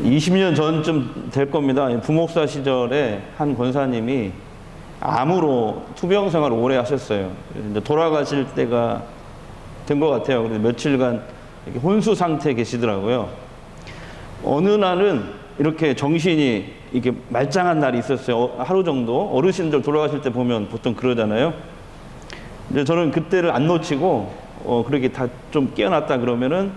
(20년) 전쯤 될 겁니다. 부목사 시절에 한 권사님이 암으로 투병 생활을 오래 하셨어요. 이제 돌아가실 때가 된 것 같아요. 그래서 며칠간 이렇게 혼수 상태에 계시더라고요. 어느 날은 이렇게 정신이 이렇게 말짱한 날이 있었어요. 하루 정도. 어르신들 돌아가실 때 보면 보통 그러잖아요. 근데 저는 그때를 안 놓치고 그렇게 다 좀 깨어났다 그러면은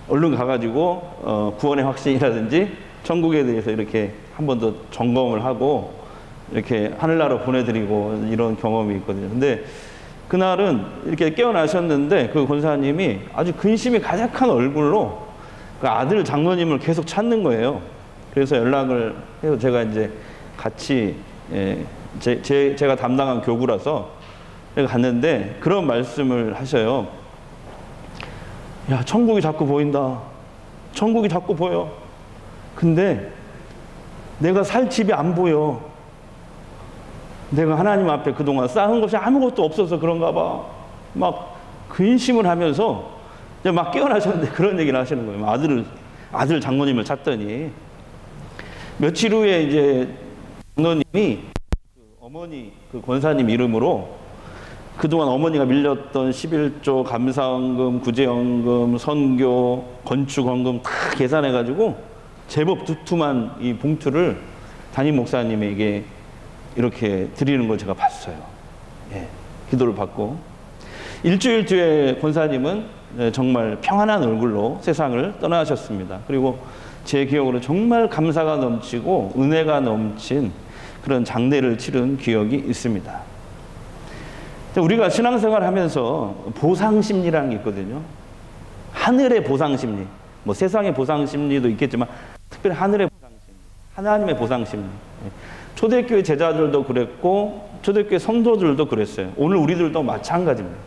얼른 가가지고 구원의 확신이라든지 천국에 대해서 이렇게 한 번 더 점검을 하고 이렇게 하늘나라로 보내드리고 이런 경험이 있거든요. 근데 그날은 이렇게 깨어나셨는데 그 권사님이 아주 근심이 가득한 얼굴로 그 아들 장로님을 계속 찾는 거예요. 그래서 연락을 해서 제가 이제 같이 제가 담당한 교구라서 갔는데 그런 말씀을 하셔요. 야, 천국이 자꾸 보인다. 천국이 자꾸 보여. 근데 내가 살 집이 안 보여. 내가 하나님 앞에 그동안 쌓은 것이 아무것도 없어서 그런가 봐. 막 근심을 하면서 막 깨어나셨는데 그런 얘기를 하시는 거예요. 아들 장로님을 찾더니 며칠 후에 이제 장로님이 어머니 그 권사님 이름으로 그동안 어머니가 밀렸던 11조 감사헌금, 구제헌금, 선교, 건축헌금 다 계산해가지고 제법 두툼한 이 봉투를 담임 목사님에게 이렇게 드리는 걸 제가 봤어요. 예, 기도를 받고. 일주일 뒤에 권사님은 정말 평안한 얼굴로 세상을 떠나셨습니다. 그리고 제 기억으로 정말 감사가 넘치고 은혜가 넘친 그런 장례를 치른 기억이 있습니다. 우리가 신앙생활 하면서 보상심리라는 게 있거든요. 하늘의 보상심리. 뭐 세상의 보상심리도 있겠지만 특별히 하늘의 보상심리. 하나님의 보상심리. 초대교회 제자들도 그랬고 초대교회 성도들도 그랬어요. 오늘 우리들도 마찬가지입니다.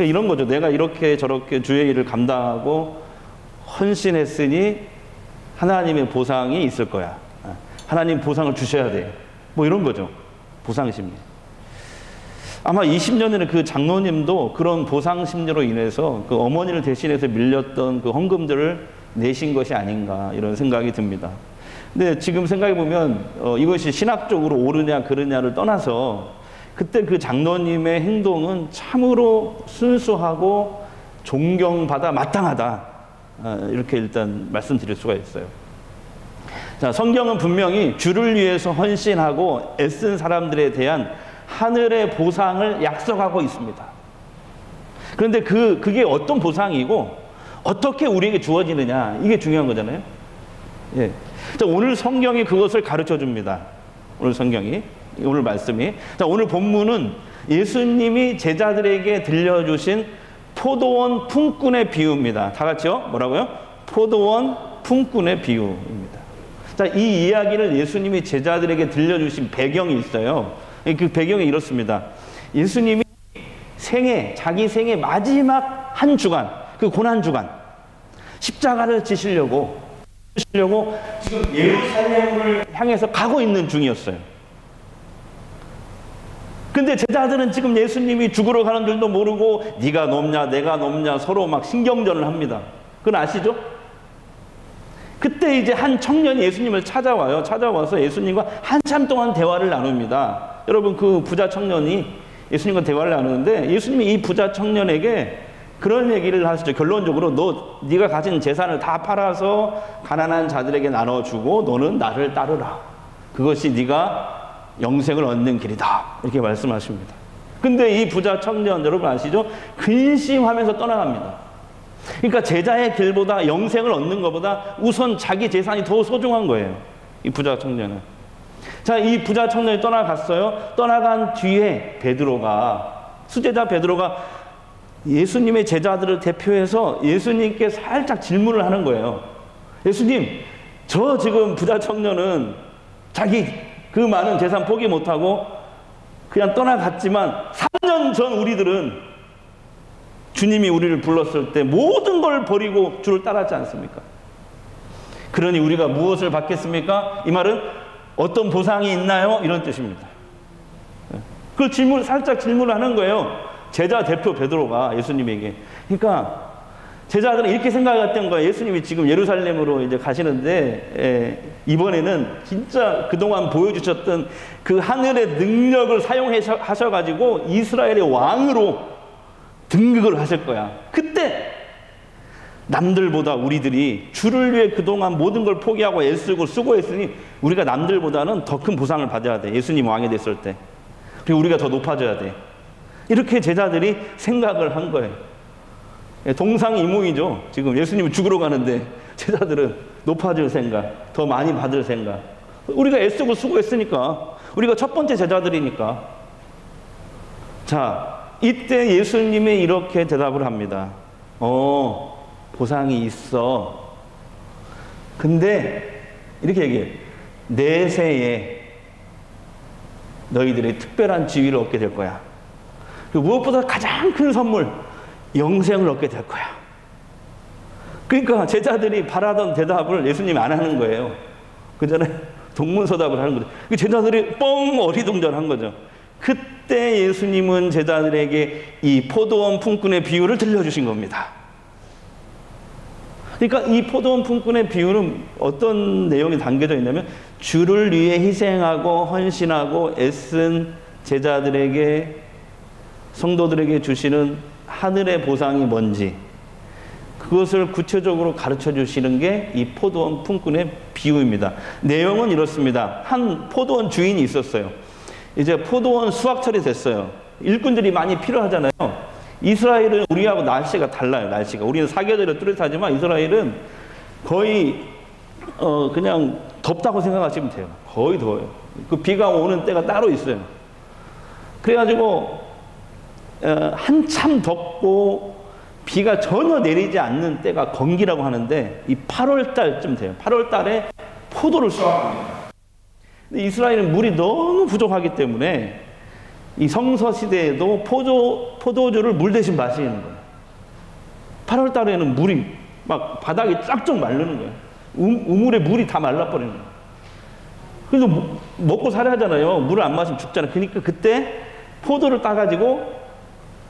이런 거죠. 내가 이렇게 저렇게 주의 일을 감당하고 헌신했으니 하나님의 보상이 있을 거야. 하나님 보상을 주셔야 돼. 뭐 이런 거죠. 보상심리. 아마 20년 전에 그 장로님도 그런 보상심리로 인해서 그 어머니를 대신해서 밀렸던 그 헌금들을 내신 것이 아닌가 이런 생각이 듭니다. 근데 지금 생각해보면 이것이 신학적으로 옳으냐 그르냐를 떠나서 그때 그 장로님의 행동은 참으로 순수하고 존경받아 마땅하다. 이렇게 일단 말씀드릴 수가 있어요. 자, 성경은 분명히 주를 위해서 헌신하고 애쓴 사람들에 대한 하늘의 보상을 약속하고 있습니다. 그런데 그게 어떤 보상이고 어떻게 우리에게 주어지느냐 이게 중요한 거잖아요. 예. 자, 오늘 성경이 그것을 가르쳐 줍니다. 오늘 말씀이. 자, 오늘 본문은 예수님이 제자들에게 들려주신 포도원 품꾼의 비유입니다. 다 같이요? 뭐라고요? 포도원 품꾼의 비유입니다. 자, 이 이야기를 예수님이 제자들에게 들려주신 배경이 있어요. 그 배경이 이렇습니다. 예수님이 자기 생애 마지막 한 주간, 그 고난 주간, 십자가를 지시려고 지금 예루살렘을 향해서 가고 있는 중이었어요. 근데 제자들은 지금 예수님이 죽으러 가는 줄도 모르고 네가 높냐 내가 높냐 서로 막 신경전을 합니다. 그건 아시죠? 그때 이제 한 청년이 예수님을 찾아와요. 찾아와서 예수님과 한참 동안 대화를 나눕니다. 여러분, 그 부자 청년이 예수님과 대화를 나누는데 예수님이 이 부자 청년에게 그런 얘기를 하시죠. 결론적으로 네가 가진 재산을 다 팔아서 가난한 자들에게 나눠주고 너는 나를 따르라. 그것이 네가 영생을 얻는 길이다. 이렇게 말씀하십니다. 근데 이 부자 청년 여러분 아시죠? 근심하면서 떠나갑니다. 그러니까 제자의 길보다 영생을 얻는 것보다 우선 자기 재산이 더 소중한 거예요. 이 부자 청년은. 자, 이 부자 청년이 떠나갔어요. 떠나간 뒤에 수제자 베드로가 예수님의 제자들을 대표해서 예수님께 살짝 질문을 하는 거예요. 예수님, 저 지금 부자 청년은 자기 그 많은 재산 포기 못하고 그냥 떠나갔지만 3년 전 우리들은 주님이 우리를 불렀을 때 모든 걸 버리고 주를 따랐지 않습니까? 그러니 우리가 무엇을 받겠습니까? 이 말은 어떤 보상이 있나요? 이런 뜻입니다. 그걸 살짝 질문을 하는 거예요. 제자 대표 베드로가 예수님에게. 그러니까 제자들은 이렇게 생각했던 거예요. 예수님이 지금 예루살렘으로 이제 가시는데, 이번에는 진짜 그동안 보여주셨던 그 하늘의 능력을 사용하셔가지고 이스라엘의 왕으로 등극을 하실 거야. 그때 남들보다 우리들이 주를 위해 그동안 모든 걸 포기하고 애쓰고 수고했으니 우리가 남들보다는 더 큰 보상을 받아야 돼. 예수님 왕이 됐을 때. 그리고 우리가 더 높아져야 돼. 이렇게 제자들이 생각을 한 거예요. 동상이몽이죠. 지금 예수님이 죽으러 가는데 제자들은 높아질 생각, 더 많이 받을 생각. 우리가 애쓰고 수고했으니까, 우리가 첫 번째 제자들이니까. 자, 이때 예수님이 이렇게 대답을 합니다. 보상이 있어. 근데 이렇게 얘기해요. 내세에 너희들이 특별한 지위를 얻게 될 거야. 그리고 무엇보다 가장 큰 선물, 영생을 얻게 될 거야. 그러니까 제자들이 바라던 대답을 예수님이 안 하는 거예요. 그 전에 동문서답을 하는 거죠. 제자들이 뻥 어리둥절한 거죠. 그때 예수님은 제자들에게 이 포도원 품꾼의 비유를 들려주신 겁니다. 그러니까 이 포도원 품꾼의 비유는 어떤 내용이 담겨져 있냐면, 주를 위해 희생하고 헌신하고 애쓴 제자들에게, 성도들에게 주시는 하늘의 보상이 뭔지, 그것을 구체적으로 가르쳐 주시는 게 이 포도원 품꾼의 비유입니다. 내용은 이렇습니다. 한 포도원 주인이 있었어요. 이제 포도원 수확철이 됐어요. 일꾼들이 많이 필요하잖아요. 이스라엘은 우리하고 날씨가 달라요. 날씨가. 우리는 사계절이 뚜렷하지만 이스라엘은 거의 그냥 덥다고 생각하시면 돼요. 거의 더워요. 그 비가 오는 때가 따로 있어요. 그래가지고 한참 덥고 비가 전혀 내리지 않는 때가 건기라고 하는데, 이 8월 달쯤 돼요. 8월 달에 포도를 수확합니다. 근데 이스라엘은 물이 너무 부족하기 때문에 이 성서 시대에도 포도주를 물 대신 마시는 거예요. 8월 달에는 물이 막 바닥이 쫙쫙 마르는 거예요. 우물에 물이 다 말라버리는 거예요. 그래서 먹고 살아야 하잖아요. 물을 안 마시면 죽잖아요. 그러니까 그때 포도를 따가지고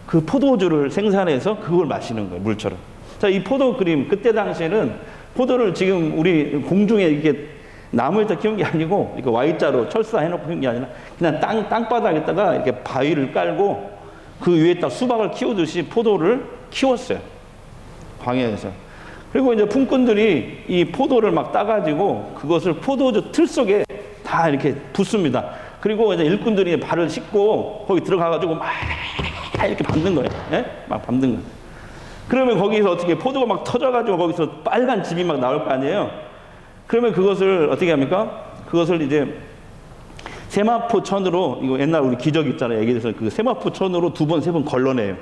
그 포도주를 생산해서 그걸 마시는 거예요. 물처럼. 자, 이 포도 그림, 그때 당시에는 포도를 지금 우리 공중에 이렇게 나무에다 키운 게 아니고, 이렇게 Y자로 철사해놓고 키운 게 아니라 그냥 땅바닥에다가 이렇게 바위를 깔고 그 위에다 수박을 키우듯이 포도를 키웠어요. 광야에서. 그리고 이제 품꾼들이 이 포도를 막 따가지고 그것을 포도주 틀 속에 다 이렇게 붓습니다. 그리고 이제 일꾼들이 발을 씻고 거기 들어가가지고 막 이렇게 밟는 거예요. 예? 막 밟는 거예요. 그러면 거기서 어떻게 포도가 막 터져가지고 거기서 빨간 즙이 막 나올 거 아니에요? 그러면 그것을 어떻게 합니까? 그것을 이제 세마포 천으로, 이거 옛날 우리 기적 있잖아요. 얘기해서 그 세마포 천으로 2번, 3번 걸러내요.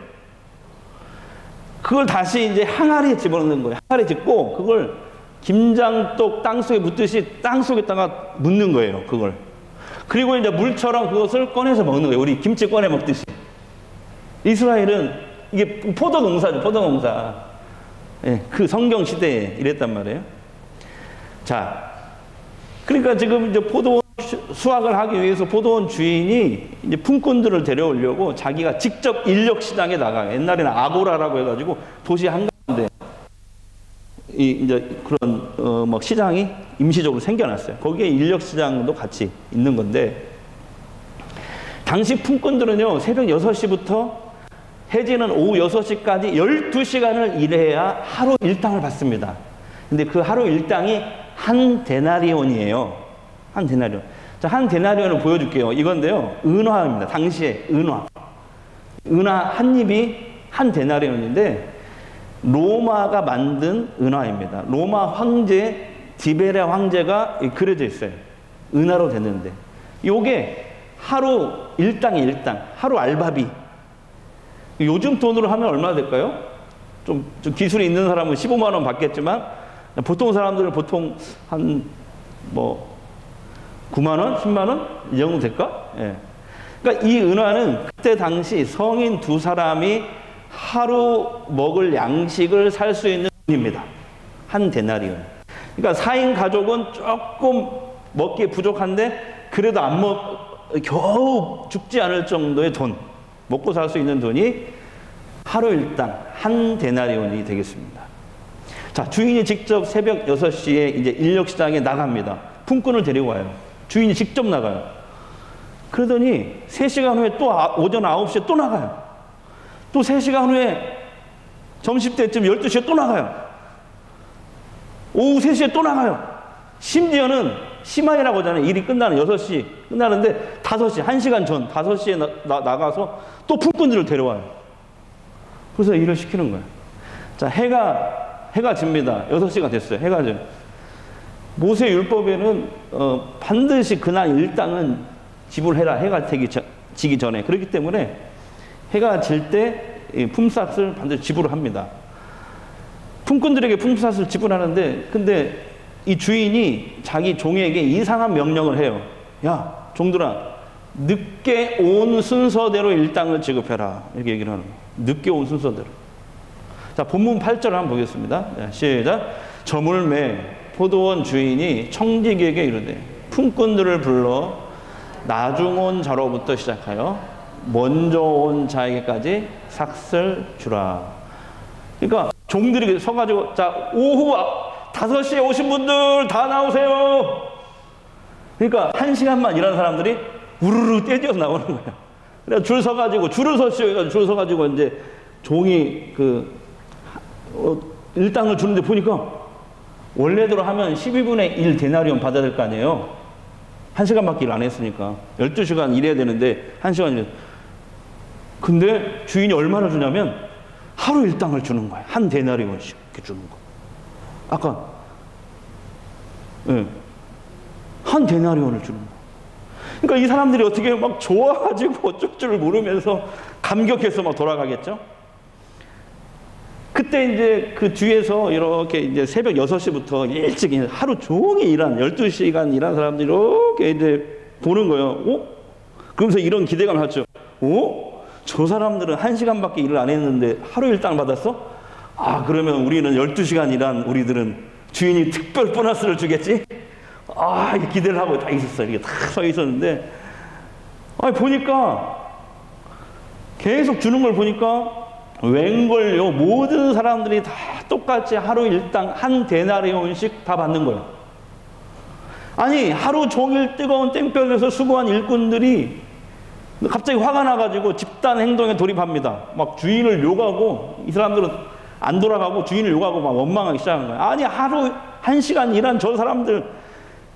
그걸 다시 이제 항아리에 집어넣는 거예요. 항아리에 집고 그걸 김장떡 땅속에 묻듯이 땅속에다가 묻는 거예요. 그걸. 그리고 이제 물처럼 그것을 꺼내서 먹는 거예요. 우리 김치 꺼내 먹듯이. 이스라엘은 이게 포도 농사죠. 포도 농사. 예, 그 성경 시대에 이랬단 말이에요. 자, 그러니까 지금 이제 포도원 수확을 하기 위해서 포도원 주인이 이제 품꾼들을 데려오려고 자기가 직접 인력 시장에 나가요. 옛날에는 아고라라고 해가지고 도시 한가운데 이제 그런 막 시장이 임시적으로 생겨났어요. 거기에 인력 시장도 같이 있는 건데, 당시 품꾼들은요 새벽 6시부터 해지는 오후 6시까지 12시간을 일해야 하루 일당을 받습니다. 근데 그 하루 일당이 한 데나리온이에요. 한 데나리온. 자, 한 데나리온을 보여줄게요. 이건데요, 은화입니다. 당시에 은화. 은화 한 입이 한 데나리온인데 로마가 만든 은화입니다. 로마 황제 디베레 황제가 그려져 있어요. 은화로 됐는데 요게 하루 일당이 일당, 하루 알바비. 요즘 돈으로 하면 얼마나 될까요? 좀 기술이 있는 사람은 15만 원 받겠지만 보통 사람들은 보통 한 뭐 9만 원, 10만 원 이 정도 될까? 예. 그러니까 이 은화는 그때 당시 성인 2사람이 하루 먹을 양식을 살 수 있는 돈입니다. 한 데나리온. 그러니까 4인 가족은 조금 먹기에 부족한데 그래도 겨우 죽지 않을 정도의 돈, 먹고 살 수 있는 돈이 하루 일당 한 데나리온이 되겠습니다. 자, 주인이 직접 새벽 6시에 이제 인력시장에 나갑니다. 품꾼을 데리고 와요. 주인이 직접 나가요. 그러더니 3시간 후에 또 오전 9시에 또 나가요. 또 3시간 후에 점심때쯤 12시에 또 나가요. 오후 3시에 또 나가요. 심지어는 심하이라고 하잖아요. 일이 끝나는 6시 끝나는데 5시, 1시간 전 5시에 나가서 또 품꾼들을 데려와요. 그래서 일을 시키는 거예요. 자, 해가 집니다. 6시가 됐어요. 해가 져요. 모세 율법에는 반드시 그날 일당은 지불해라. 해가 지기 전에. 그렇기 때문에 해가 질 때 품삯을 반드시 지불을 합니다. 품꾼들에게 품삯을 지불하는데, 근데 이 주인이 자기 종에게 이상한 명령을 해요. 야, 종들아, 늦게 온 순서대로 일당을 지급해라. 이렇게 얘기를 하는 거예요. 늦게 온 순서대로. 자, 본문 8절을 한번 보겠습니다. 자, 시작. 저물매 포도원 주인이 청지기에게 이르되 품꾼들을 불러 나중 온 자로부터 시작하여 먼저 온 자에게까지 삭슬 주라. 그러니까 종들이 서가지고, 자, 오후 5시에 오신 분들 다 나오세요. 그러니까 1시간만 일하는 사람들이 우르르 떼지어서 나오는 거예요. 그래서 줄 서가지고, 줄을 서시오. 줄 서가지고 이제 종이 일당을 주는데 보니까 원래대로 하면 12분의 1 데나리온 받아야 될 거 아니에요. 1시간밖에 일 안 했으니까. 12시간 일해야 되는데 1시간 일. 근데 주인이 얼마나 주냐면 하루 일당을 주는 거예요. 한 데나리온씩 이렇게 주는 거. 아까 한 데나리온을 주는 거. 그러니까 이 사람들이 어떻게 막 좋아가지고 어쩔 줄 모르면서 감격해서 막 돌아가겠죠. 그때 이제 그 뒤에서 이렇게 이제 새벽 6시부터 일찍 하루 종일 일한 12시간 일한 사람들이 이렇게 이제 보는 거예요. 그러면서 이런 기대감을 하죠. 저 사람들은 1시간밖에 일을 안 했는데 하루 일당 받았어? 아, 그러면 우리는 12시간 일한 우리들은 주인이 특별 보너스를 주겠지? 아, 이게 기대를 하고 다 있었어요. 이게 다 서 있었는데, 보니까, 계속 주는 걸 보니까, 웬걸요, 모든 사람들이 다 똑같이 하루 일당 한 데나리온씩 다 받는 거예요. 아니, 하루 종일 뜨거운 땡볕에서 수고한 일꾼들이 갑자기 화가 나가지고 집단 행동에 돌입합니다. 막 주인을 욕하고, 이 사람들은 안 돌아가고 주인을 욕하고 막 원망하기 시작한 거예요. 아니, 하루 1시간 일한 저 사람들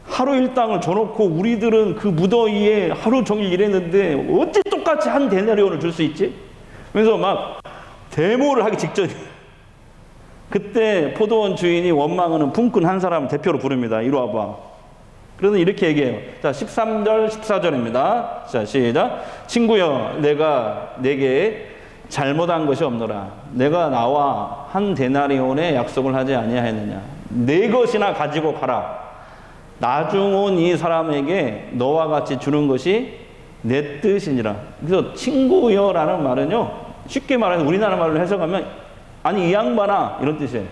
하루 일당을 줘놓고 우리들은 그 무더위에 하루 종일 일했는데 어찌 똑같이 한 데나리온을 줄 수 있지? 그래서 막 데모를 하기 직전이에요. 그때 포도원 주인이 원망하는 품꾼 한 사람 대표로 부릅니다. 이리 와봐. 그래서 이렇게 얘기해요. 자, 13절, 14절입니다. 자, 시작. 친구여, 내가 내게 잘못한 것이 없노라. 내가 나와 한 데나리온의 약속을 하지 아니하였느냐. 네 것이나 가지고 가라. 나중 온 이 사람에게 너와 같이 주는 것이 내 뜻이니라. 그래서 친구여라는 말은요, 쉽게 말해서 우리나라 말로 해석하면, 아니 이 양반아, 이런 뜻이에요.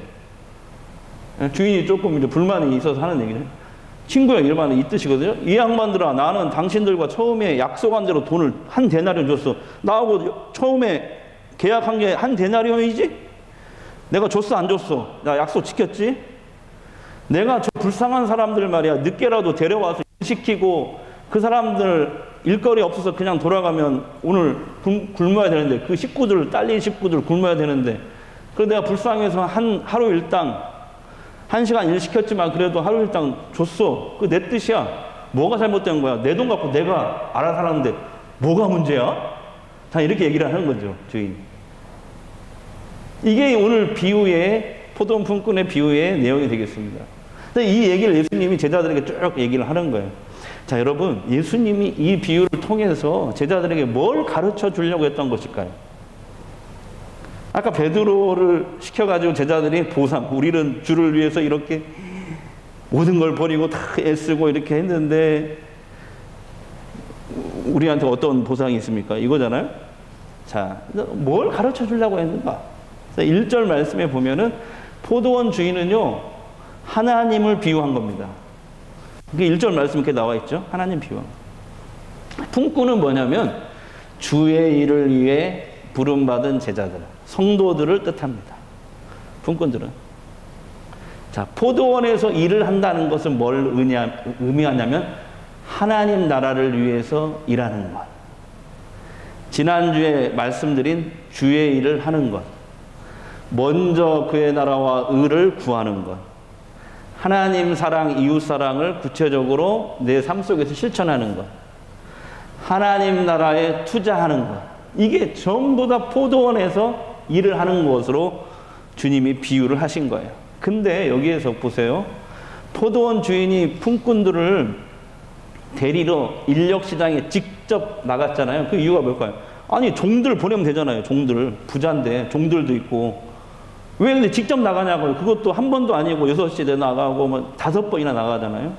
주인이 조금 이제 불만이 있어서 하는 얘기죠. 친구야, 이 말은 이 뜻이거든요. 이 양반들아, 나는 당신들과 처음에 약속한 대로 돈을 한 데나리온 줬어. 나하고 처음에 계약한 게 한 데나리온이지? 내가 줬어, 안 줬어? 나 약속 지켰지? 내가 저 불쌍한 사람들 말이야, 늦게라도 데려와서 시키고 그 사람들 일거리 없어서 그냥 돌아가면 오늘 굶어야 되는데, 그 식구들, 딸린 식구들 굶어야 되는데, 그래서 내가 불쌍해서 하루 일당 1시간 일 시켰지만 그래도 하루 일당 줬어. 그 내 뜻이야. 뭐가 잘못된 거야? 내 돈 갖고 내가 알아서 하는데 뭐가 문제야? 다 이렇게 얘기를 하는 거죠, 주인. 이게 오늘 비유의, 포도원 품꾼의 비유의 내용이 되겠습니다. 이 얘기를 예수님이 제자들에게 쭉 얘기를 하는 거예요. 자, 여러분, 예수님이 이 비유를 통해서 제자들에게 뭘 가르쳐 주려고 했던 것일까요? 아까 베드로를 시켜가지고 제자들이 보상, 우리는 주를 위해서 이렇게 모든 걸 버리고 다 애쓰고 이렇게 했는데 우리한테 어떤 보상이 있습니까? 이거잖아요. 자, 뭘 가르쳐 주려고 했는가? 1절 말씀에 보면은 포도원 주인은요, 하나님을 비유한 겁니다. 그게 1절 말씀 이렇게 나와 있죠. 하나님 비유한 거. 품꾼은 뭐냐면 주의 일을 위해 부름받은 제자들, 성도들을 뜻합니다. 품꾼들은. 자, 포도원에서 일을 한다는 것은 뭘 의미하냐면 하나님 나라를 위해서 일하는 것. 지난주에 말씀드린 주의 일을 하는 것. 먼저 그의 나라와 의를 구하는 것. 하나님 사랑, 이웃 사랑을 구체적으로 내 삶 속에서 실천하는 것. 하나님 나라에 투자하는 것. 이게 전부 다 포도원에서 일을 하는 것으로 주님이 비유를 하신 거예요. 근데 여기에서 보세요. 포도원 주인이 품꾼들을 데리러 인력시장에 직접 나갔잖아요. 그 이유가 뭘까요? 아니, 종들 보내면 되잖아요. 종들. 부자인데 종들도 있고. 왜 근데 직접 나가냐고요. 그것도 한 번도 아니고 6시에 나가고 뭐 5번이나 나가잖아요.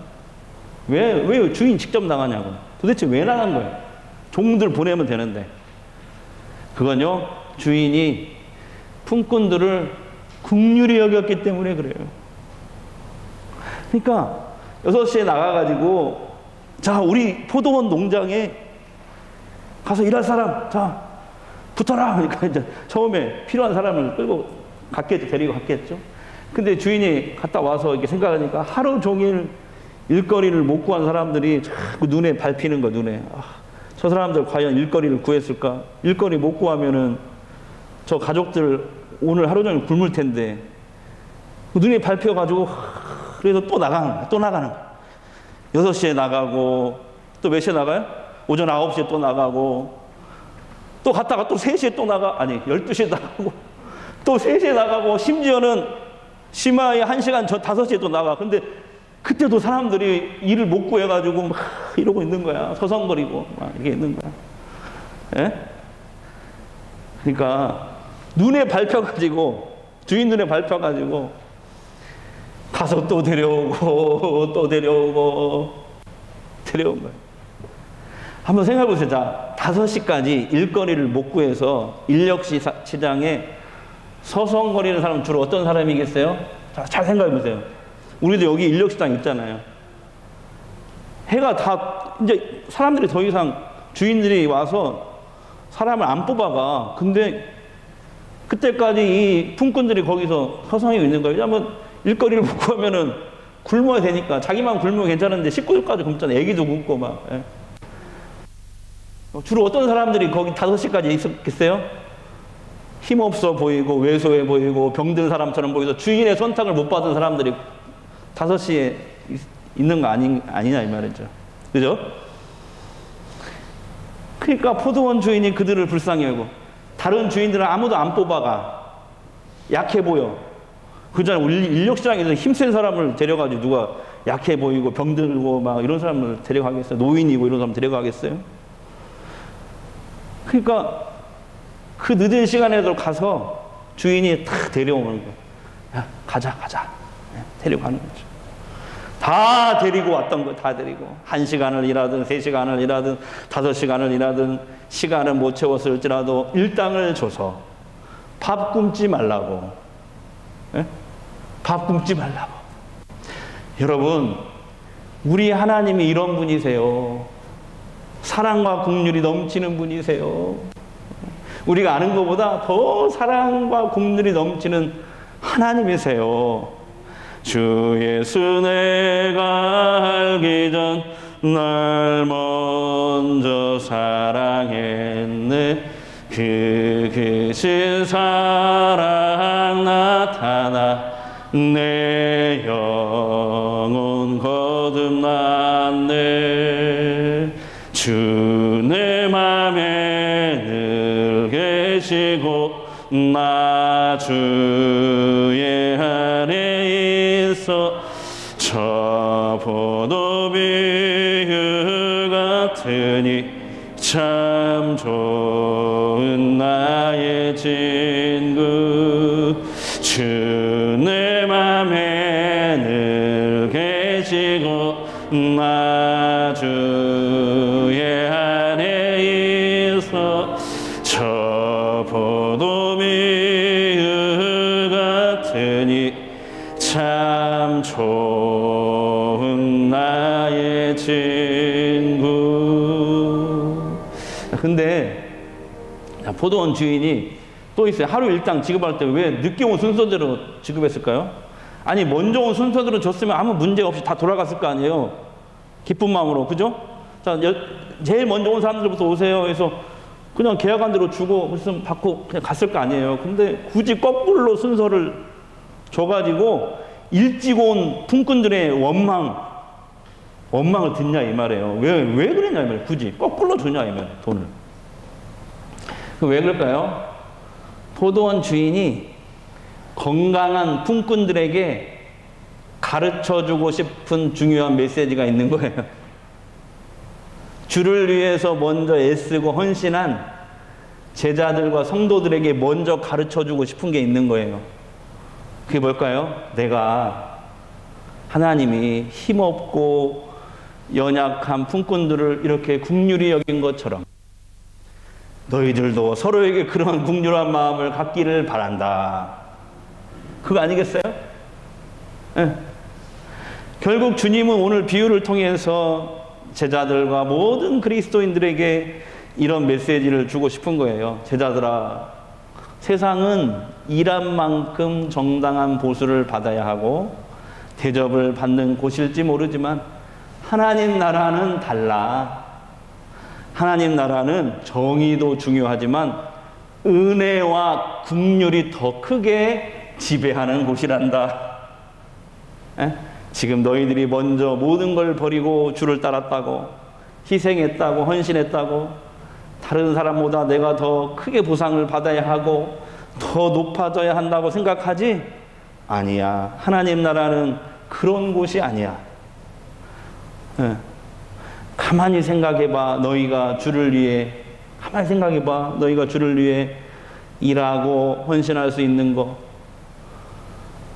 왜 주인 직접 나가냐고. 도대체 왜 나간 거예요? 종들 보내면 되는데. 그건요, 주인이 품꾼들을 긍휼히 여겼기 때문에 그래요. 그러니까 6시에 나가가지고 자, 우리 포도원 농장에 가서 일할 사람, 자, 붙어라. 그러니까 이제 처음에 필요한 사람을 끌고 갔겠죠. 데리고 갔겠죠. 근데 주인이 갔다 와서 이렇게 생각하니까 하루 종일 일거리를 못 구한 사람들이 자꾸 눈에 밟히는 거, 눈에. 아, 저 사람들 과연 일거리를 구했을까? 일거리 못 구하면은 저 가족들 오늘 하루 종일 굶을 텐데. 눈에 밟혀가지고, 그래서 또 나가는 거야. 6시에 나가고, 또 몇 시에 나가요? 오전 9시에 또 나가고, 또 갔다가 또 3시에 또 아니, 12시에 나가고, 또 3시에 나가고, 심지어는 심하게 1시간 전 5시에 또 나가. 근데 그때도 사람들이 일을 못 구해가지고 막 이러고 있는 거야. 서성거리고 막 이게 있는 거야. 예? 그러니까 눈에 밟혀가지고, 주인 눈에 밟혀가지고 가서 또 데려오고 또 데려온 거예요. 한번 생각해 보세요. 자, 5시까지 일거리를 못 구해서 인력시장에 서성거리는 사람은 주로 어떤 사람이겠어요? 자, 잘 생각해 보세요. 우리도 여기 인력시장 있잖아요. 해가 다, 이제 사람들이 더 이상, 주인들이 와서 사람을 안 뽑아가. 근데 그때까지 이 품꾼들이 거기서 서성해 있는 거예요. 왜냐하면 일거리를 못 구하면은 굶어야 되니까. 자기만 굶으면 괜찮은데 식구들까지 굶잖아요. 애기도 굶고 막. 예. 주로 어떤 사람들이 거기 5시까지 있었겠어요? 힘없어 보이고 왜소해 보이고 병든 사람처럼 보여서 주인의 선택을 못 받은 사람들이 5시에 있는 거 아니냐 이 말이죠. 그죠? 그러니까 포도원 주인이 그들을 불쌍히 여기고, 다른 주인들은 아무도 안 뽑아가. 약해 보여. 그잖아. 우리 인력시장에서 힘센 사람을 데려가지고 누가 약해 보이고 병들고 막 이런 사람을 데려가겠어요? 노인이고 이런 사람 데려가겠어요? 그러니까 그 늦은 시간에도 가서 주인이 탁 데려오는 거예요. 야, 가자. 데려가는 거죠. 다 데리고 왔던 거 다 데리고. 1시간을 일하든 3시간을 일하든 5시간을 일하든 시간을 못 채웠을지라도 일당을 줘서 밥 굶지 말라고. 예? 밥 굶지 말라고. 여러분, 우리 하나님이 이런 분이세요. 사랑과 긍휼이 넘치는 분이세요. 우리가 아는 것보다 더 사랑과 긍휼이 넘치는 하나님이세요. 주 예수 내가 알기 전 날 먼저 사랑했네. 그 크신 사랑 나타나 내 영혼 거듭났네. 주 내 맘에 늘 계시고 나 주의 안에 있어. 저 포도비유 같으니 참 좋은 나의 친구. 주 내 맘에 늘 계시고 나 주의 안에 있어. 저 포도비유 같으니 참 좋은 나의 친구. 근데 포도원 주인이 또 있어요. 하루 일당 지급할 때 왜 늦게 온 순서대로 지급했을까요? 아니 먼저 온 순서대로 줬으면 아무 문제 없이 다 돌아갔을 거 아니에요. 기쁜 마음으로. 그죠? 자, 제일 먼저 온 사람들부터 오세요 해서 그냥 계약한 대로 주고 무슨 받고 그냥 갔을 거 아니에요. 근데 굳이 거꾸로 순서를 줘가지고 일찍 온 품꾼들의 원망을 듣냐 이 말이에요. 왜 그랬냐 이 말이에요. 굳이 거꾸로 주냐 이 말이에요. 돈을. 왜 그럴까요? 포도원 주인이 건강한 품꾼들에게 가르쳐주고 싶은 중요한 메시지가 있는 거예요. 주를 위해서 먼저 애쓰고 헌신한 제자들과 성도들에게 먼저 가르쳐주고 싶은 게 있는 거예요. 그게 뭘까요? 내가 하나님이 힘없고 연약한 품꾼들을 이렇게 긍휼히 여긴 것처럼 너희들도 서로에게 그런 긍휼한 마음을 갖기를 바란다. 그거 아니겠어요? 네. 결국 주님은 오늘 비유를 통해서 제자들과 모든 그리스도인들에게 이런 메시지를 주고 싶은 거예요. 제자들아, 세상은 일한 만큼 정당한 보수를 받아야 하고 대접을 받는 곳일지 모르지만 하나님 나라는 달라. 하나님 나라는 정의도 중요하지만 은혜와 긍휼이 더 크게 지배하는 곳이란다. 에? 지금 너희들이 먼저 모든 걸 버리고 주를 따랐다고, 희생했다고, 헌신했다고, 다른 사람보다 내가 더 크게 보상을 받아야 하고 더 높아져야 한다고 생각하지? 아니야. 하나님 나라는 그런 곳이 아니야. 에. 가만히 생각해봐. 너희가 주를 위해, 가만히 생각해봐. 너희가 주를 위해 일하고 헌신할 수 있는 거,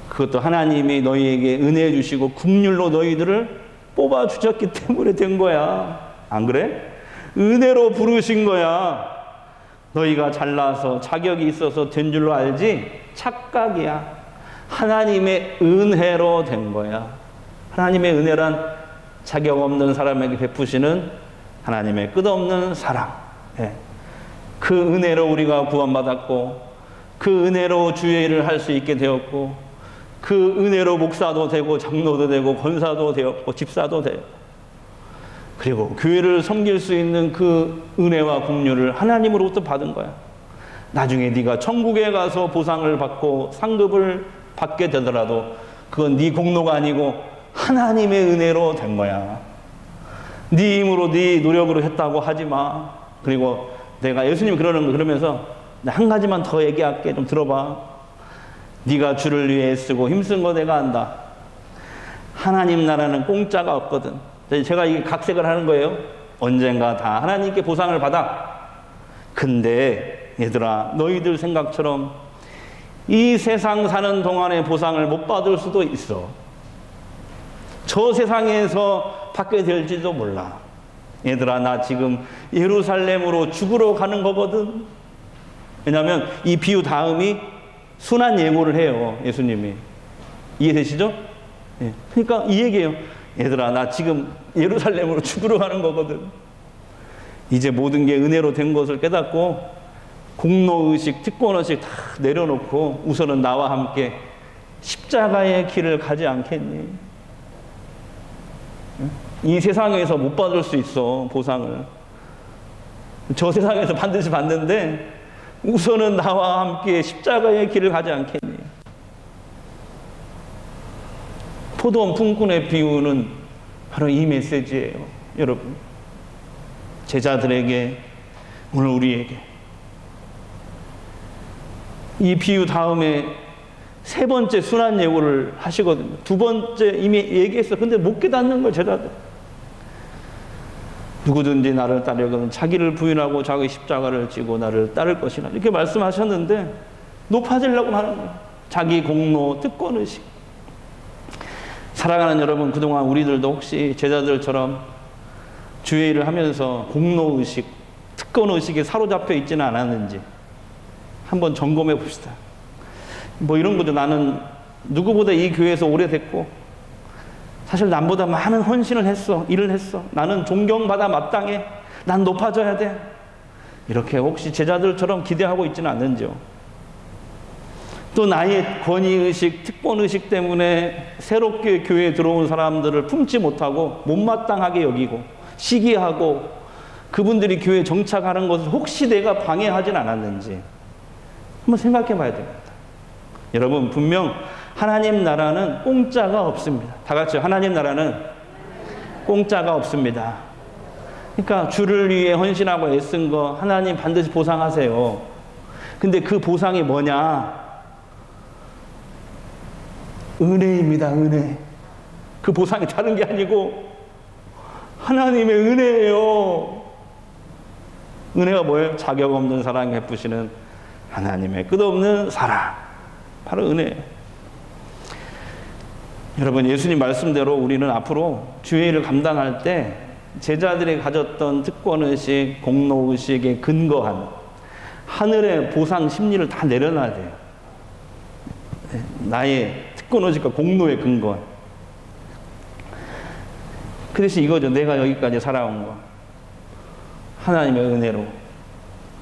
그것도 하나님이 너희에게 은혜 주시고 긍휼로 너희들을 뽑아 주셨기 때문에 된 거야. 안 그래? 은혜로 부르신 거야. 너희가 잘나서 자격이 있어서 된 줄로 알지? 착각이야. 하나님의 은혜로 된 거야. 하나님의 은혜란 자격 없는 사람에게 베푸시는 하나님의 끝없는 사랑. 예. 그 은혜로 우리가 구원받았고, 그 은혜로 주의 일을 할 수 있게 되었고, 그 은혜로 목사도 되고 장로도 되고 권사도 되었고 집사도 되고, 그리고 교회를 섬길 수 있는 그 은혜와 긍휼을 하나님으로부터 받은 거야. 나중에 네가 천국에 가서 보상을 받고 상급을 받게 되더라도 그건 네 공로가 아니고 하나님의 은혜로 된 거야. 네 힘으로 네 노력으로 했다고 하지 마. 그리고 내가 예수님이 그러면서 한 가지만 더 얘기할게. 좀 들어봐. 네가 주를 위해 애쓰고 힘쓴 거 내가 안다. 하나님 나라는 공짜가 없거든. 제가 이게 각색을 하는 거예요. 언젠가 다 하나님께 보상을 받아. 근데 얘들아, 너희들 생각처럼 이 세상 사는 동안에 보상을 못 받을 수도 있어. 저 세상에서 받게 될지도 몰라. 얘들아, 나 지금 예루살렘으로 죽으러 가는 거거든. 왜냐하면 이 비유 다음이 순환 예고를 해요. 예수님이. 이해되시죠? 예. 그러니까 이 얘기예요. 얘들아, 나 지금 예루살렘으로 죽으러 가는 거거든. 이제 모든 게 은혜로 된 것을 깨닫고 공로의식, 특권의식 다 내려놓고 우선은 나와 함께 십자가의 길을 가지 않겠니? 이 세상에서 못 받을 수 있어, 보상을. 저 세상에서 반드시 받는데 우선은 나와 함께 십자가의 길을 가지 않겠니? 포도원 품꾼의 비유는 바로 이 메시지예요. 여러분, 제자들에게, 오늘 우리에게. 이 비유 다음에 세 번째 순환 예고를 하시거든요. 두 번째 이미 얘기했어. 근데 못 깨닫는 거예요, 제자들. 누구든지 나를 따르려면 자기를 부인하고 자기 십자가를 지고 나를 따를 것이라, 이렇게 말씀하셨는데 높아지려고 하는 거예요. 자기 공로, 특권의식. 사랑하는 여러분, 그동안 우리들도 혹시 제자들처럼 주의 일을 하면서 공로의식, 특권의식에 사로잡혀 있지는 않았는지 한번 점검해 봅시다. 뭐 이런 거죠. 나는 누구보다 이 교회에서 오래됐고 사실 남보다 많은 헌신을 했어. 일을 했어. 나는 존경받아 마땅해. 난 높아져야 돼. 이렇게 혹시 제자들처럼 기대하고 있지는 않는지요? 또 나의 권위의식, 특권의식 때문에 새롭게 교회에 들어온 사람들을 품지 못하고 못마땅하게 여기고 시기하고 그분들이 교회에 정착하는 것을 혹시 내가 방해하진 않았는지 한번 생각해 봐야 됩니다. 여러분, 분명 하나님 나라는 공짜가 없습니다. 다 같이 하나님 나라는 공짜가 없습니다. 그러니까 주를 위해 헌신하고 애쓴 거 하나님 반드시 보상하세요. 근데 그 보상이 뭐냐? 은혜입니다. 은혜. 그 보상이 다른 게 아니고 하나님의 은혜예요. 은혜가 뭐예요? 자격 없는 사랑 베푸시는 하나님의 끝없는 사랑. 바로 은혜예요. 여러분, 예수님 말씀대로 우리는 앞으로 주의 일을 감당할 때 제자들이 가졌던 특권의식, 공로의식에 근거한 하늘의 보상 심리를 다 내려놔야 돼요. 나의 특권의식과 공로에 근거한. 그 대신 이거죠. 내가 여기까지 살아온 거 하나님의 은혜로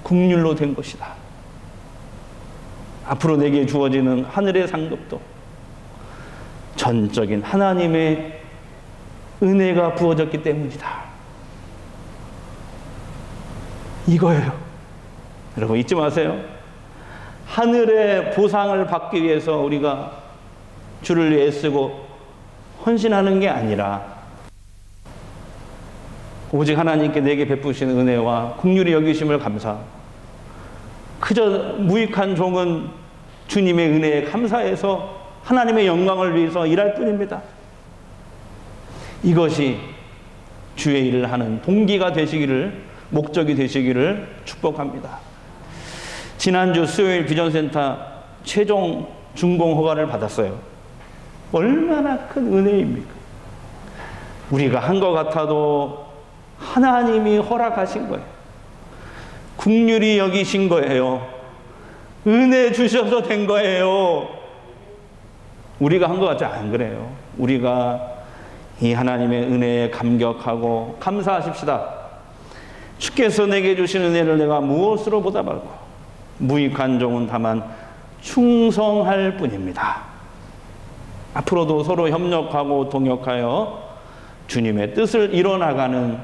긍휼로 된 것이다. 앞으로 내게 주어지는 하늘의 상급도 전적인 하나님의 은혜가 부어졌기 때문이다. 이거예요. 여러분, 잊지 마세요. 하늘의 보상을 받기 위해서 우리가 주를 위해 애쓰고 헌신하는 게 아니라 오직 하나님께 내게 베푸시는 은혜와 긍휼히 여기심을 감사, 그저 무익한 종은 주님의 은혜에 감사해서 하나님의 영광을 위해서 일할 뿐입니다. 이것이 주의 일을 하는 동기가 되시기를, 목적이 되시기를 축복합니다. 지난주 수요일 비전센터 최종 준공 허가를 받았어요. 얼마나 큰 은혜입니까? 우리가 한 것 같아도 하나님이 허락하신 거예요. 긍휼히 여기신 거예요. 은혜 주셔서 된 거예요. 우리가 한 것 같지 안 그래요. 우리가 이 하나님의 은혜에 감격하고 감사하십시다. 주께서 내게 주신 은혜를 내가 무엇으로 보답할까? 무익한 종은 다만 충성할 뿐입니다. 앞으로도 서로 협력하고 동역하여 주님의 뜻을 이뤄나가는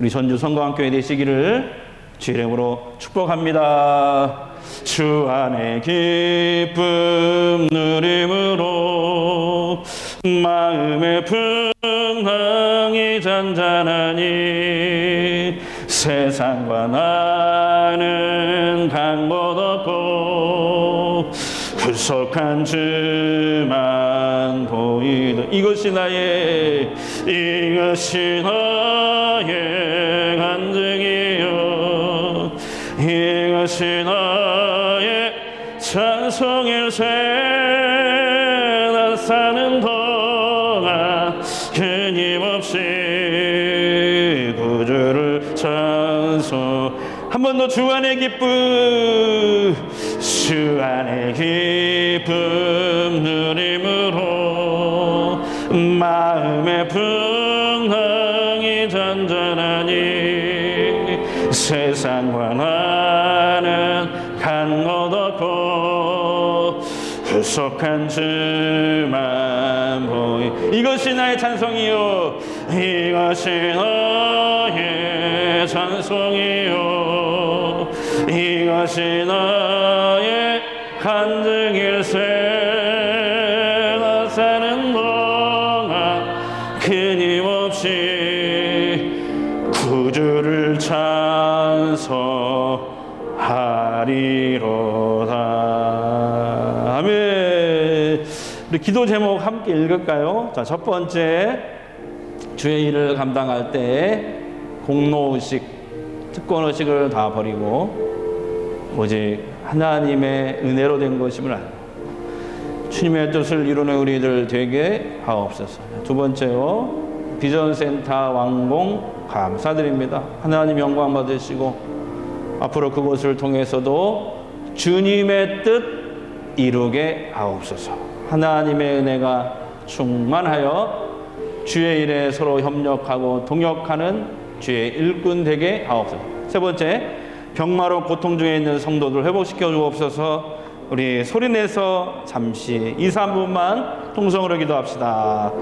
우리 전주 성광교회 되시기를 주 이름으로 축복합니다. 주 안에 기쁨 누림으로 마음의 풍랑이 잔잔하니 세상과 나는 간 곳 없고 구속한 주만 보이다. 이것이 나의 간증이요, 이것이 나의 찬송일세. 난 사는 동안 끊임없이 구주를 찬송. 한 번 더 주 안의 기쁨, 주 안의 기쁨 누림으로 마음의 풍랑이 잔잔하니 세상과 나는 간 곳 없고 구속한 주만 보이. 이것이 나의 찬송이요, 이것이 나의 찬송이요, 이것이 나의 간증일세. 나 사는 동안 끊임없이 구주를 찬송하리로다. 아멘. 우리 기도 제목 함께 읽을까요? 자, 첫 번째, 주의 일을 감당할 때 공로의식, 특권의식을 다 버리고 오직 하나님의 은혜로 된 것임을 알고 주님의 뜻을 이루는 우리들 되게 하옵소서. 두 번째요, 비전센터 완공 감사드립니다. 하나님 영광 받으시고 앞으로 그곳을 통해서도 주님의 뜻 이루게 하옵소서. 하나님의 은혜가 충만하여 주의 일에 서로 협력하고 동역하는 주의 일꾼 되게 하옵소서. 세 번째, 병마로 고통 중에 있는 성도들 회복시켜 주옵소서. 우리 소리내서 잠시 2, 3분만 통성으로 기도합시다.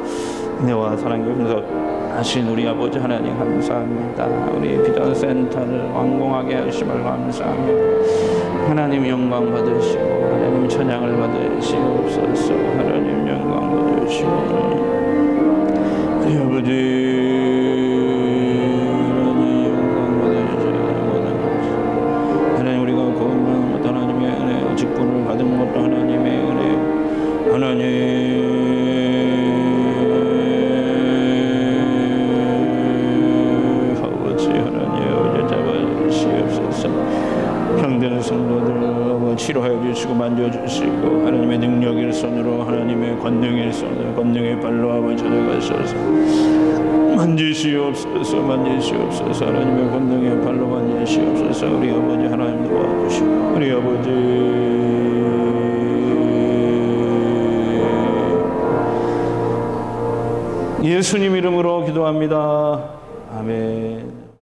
은혜와 사랑이 분석하신 우리 아버지 하나님 감사합니다. 우리 비전센터를 완공하게 하심을 감사합니다. 하나님 영광 받으시고 하나님 찬양을 받으시옵소서. 하나님 영광 받으시고 우리 아버지 직분을 받은 것도 하나님의 은혜, 하나님 아버지 하나님 잡아주시옵소서. 병든 성도들 치료하여 주시고 만져주시고 하나님의 능력의 손으로 하나님의 권능의 손으로 권능의 발로 한번 찾아가셔서 만지시옵소서. 만지시옵소서. 하나님의 권능의 발로 만지시옵소서. 우리 아버지 하나님 도와주시고 우리 아버지 예수님 이름으로 기도합니다. 아멘.